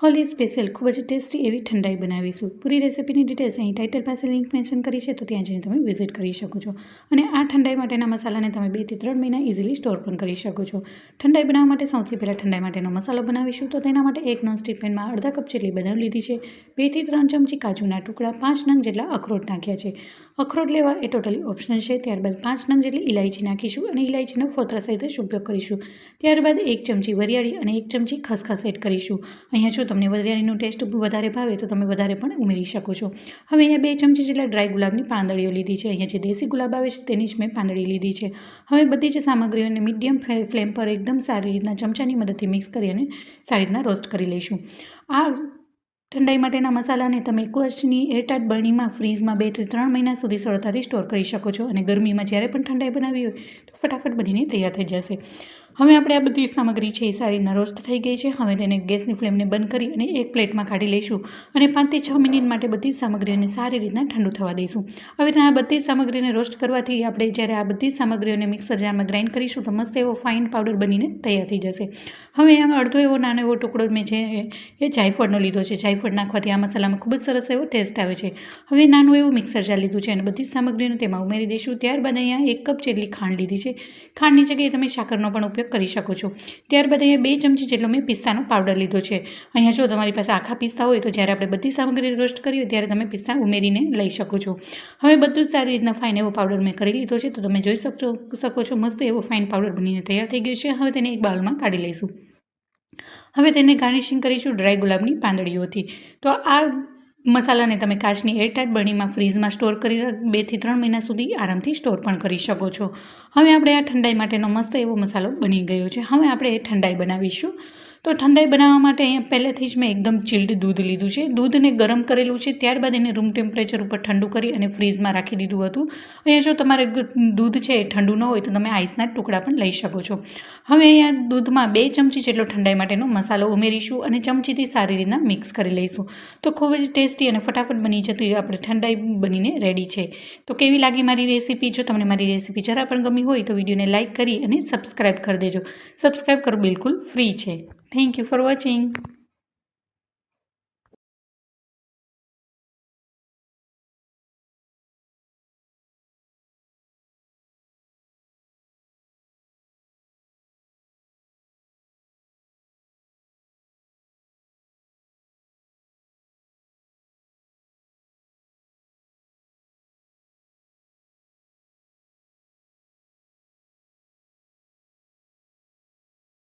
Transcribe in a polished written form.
Holi special ખૂબ જ tasty એવી ઠંડાઈ બનાવીશું. પૂરી રેસીપીની ડિટેલ્સ અહીં ટાઇટલ પાસે લિંક મેન્શન કરી છે, તો ત્યાં જઈને તમે વિઝિટ કરી શકો છો. અને આ ઠંડાઈ માટેના મસાલાને તમે 2 થી 3 મહિના ઇઝીલી સ્ટોર પણ કરી શકો છો. ઠંડાઈ બનાવવા માટે સૌથી પહેલાં ઠંડાઈ માટેનો મસાલો બનાવીશું. તો તેના માટે એક નોનસ્ટિક પેનમાં અડધા કપ જેટલી બદામ લીધી છે, 2 થી 3 ચમચી કાજુના ટુકડા, 5 નંગ જેટલા અખરોટ નાખ્યા છે. અખરોટ લેવા એ ટોટલી ઓપ્શનલ છે. ત્યારબાદ 5 નંગ જેટલી ઇલાયચી નાખીશું અને ઇલાયચીનો ફોતરા સહિત જ ઉપયોગ કરીશું. ત્યારબાદ 1 ચમચી વરિયાળી અને 1 ચમચી ખસખસ એડ કરીશું. અહીંયા જો તમને વરિયાળીનો ટેસ્ટ વધારે ભાવે તો તમે વધારે પણ ઉમેરી શકો છો. હવે અહીંયા 2 ચમચી જેટલા ડ્રાય ગુલાબની પાંદડીઓ લીધી છે. અહીંયા જે દેશી ગુલાબ આવે છે તેની જ મેં પાંદડી લીધી છે. હવે બધી જ સામગ્રીઓને મીડિયમ ફ્લેમ પર એકદમ સારી રીતના ચમચાની મદદથી મિક્સ કરી અને સારી રીતના રોસ્ટ કરી લઈશું. આ ઠંડાઈ માટેના મસાલાને તમે કોચની એરટાઇટ બરણીમાં ફ્રીઝમાં 2 થી 3 મહિના સુધી સરળતાથી સ્ટોર કરી શકો છો. અને ગરમીમાં જ્યારે પણ ઠંડાઈ બનાવી હોય તો ફટાફટ બનીને તૈયાર થઈ જશે. હવે આપણે આ બધી સામગ્રી છે એ સારી રીતના રોસ્ટ થઈ ગઈ છે. હવે તેને ગેસની ફ્લેમને બંધ કરી અને એક પ્લેટમાં કાઢી લઈશું અને 5 થી 6 મિનિટ માટે બધી સામગ્રીઓને સારી રીતના ઠંડુ થવા દઈશું. હવે આ બધી સામગ્રીને રોસ્ટ કરવાથી આપણે જ્યારે આ બધી સામગ્રીઓને મિક્સર જારમાં ગ્રાઇન્ડ કરીશું તો મસ્ત એવો ફાઇન પાવડર બનીને તૈયાર થઈ જશે. હવે અહીંયા અડધો એવો નાનો એવો ટુકડો મેં છે એ જાયફળનો લીધો છે. જાયફળ નાખવાથી આ મસાલામાં ખૂબ જ સરસ એવો ટેસ્ટ આવે છે. હવે નાનું એવું મિક્સર જાર લીધું છે અને બધી સામગ્રીને તેમાં ઉમેરી દઈશું. ત્યારબાદ અહીંયા 1 કપ જેટલી ખાંડ લીધી છે. ખાંડની જગ્યાએ તમે સાકરનો પણ ઉપયોગ કરી શકો છો. ત્યારબાદ અહીંયા 2 ચમચી જેટલો મેં પિસ્તાનો પાવડર લીધો છે. અહીંયા જો તમારી પાસે આખા પિસ્તા હોય તો જ્યારે આપણે બધી સામગ્રી રોસ્ટ કરી હોય ત્યારે તમે પિસ્તા ઉમેરીને લઈ શકો છો. હવે બધું સારી રીતના ફાઇન એવો પાવડર મેં કરી લીધો છે, તો તમે જોઈ શકો છો મસ્ત એવો ફાઇન પાવડર બનીને તૈયાર થઈ ગયો છે. હવે તેને એક બાઉલમાં કાઢી લઈશું. હવે તેને ગાર્નિશિંગ કરીશું ડ્રાય ગુલાબની પાંદડીઓથી. તો આ મસાલાને તમે કાચની એરટાઇટ બરણીમાં ફ્રીઝમાં સ્ટોર કરી 2 થી 3 મહિના સુધી આરામથી સ્ટોર પણ કરી શકો છો. હવે આપણે આ ઠંડાઈ માટેનો મસ્ત એવો મસાલો બની ગયો છે. હવે આપણે એ ઠંડાઈ બનાવીશું. તો ઠંડાઈ બનાવવા માટે અહીંયા પહેલેથી જ મેં એકદમ ચિલ્ડ દૂધ લીધું છે. દૂધને ગરમ કરેલું છે, ત્યારબાદ એને રૂમ ટેમ્પરેચર ઉપર ઠંડુ કરી અને ફ્રીઝમાં રાખી દીધું હતું. અહીંયા જો તમારે દૂધ છે એ ઠંડુ ન હોય તો તમે આઈસના ટુકડા પણ લઈ શકો છો. હવે અહીંયા દૂધમાં 2 ચમચી જેટલો ઠંડાઈ માટેનો મસાલો ઉમેરીશું અને ચમચીથી સારી રીતના મિક્સ કરી લઈશું. તો ખૂબ જ ટેસ્ટી અને ફટાફટ બની જતી આપણે ઠંડાઈ બનીને રેડી છે. તો કેવી લાગી મારી રેસીપી? જો તમને મારી રેસીપી જરા પણ ગમી હોય તો વિડીયોને લાઇક કરી અને સબસ્ક્રાઈબ કરી દેજો. સબસ્ક્રાઈબ કરવું બિલકુલ ફ્રી છે. Thank you for watching.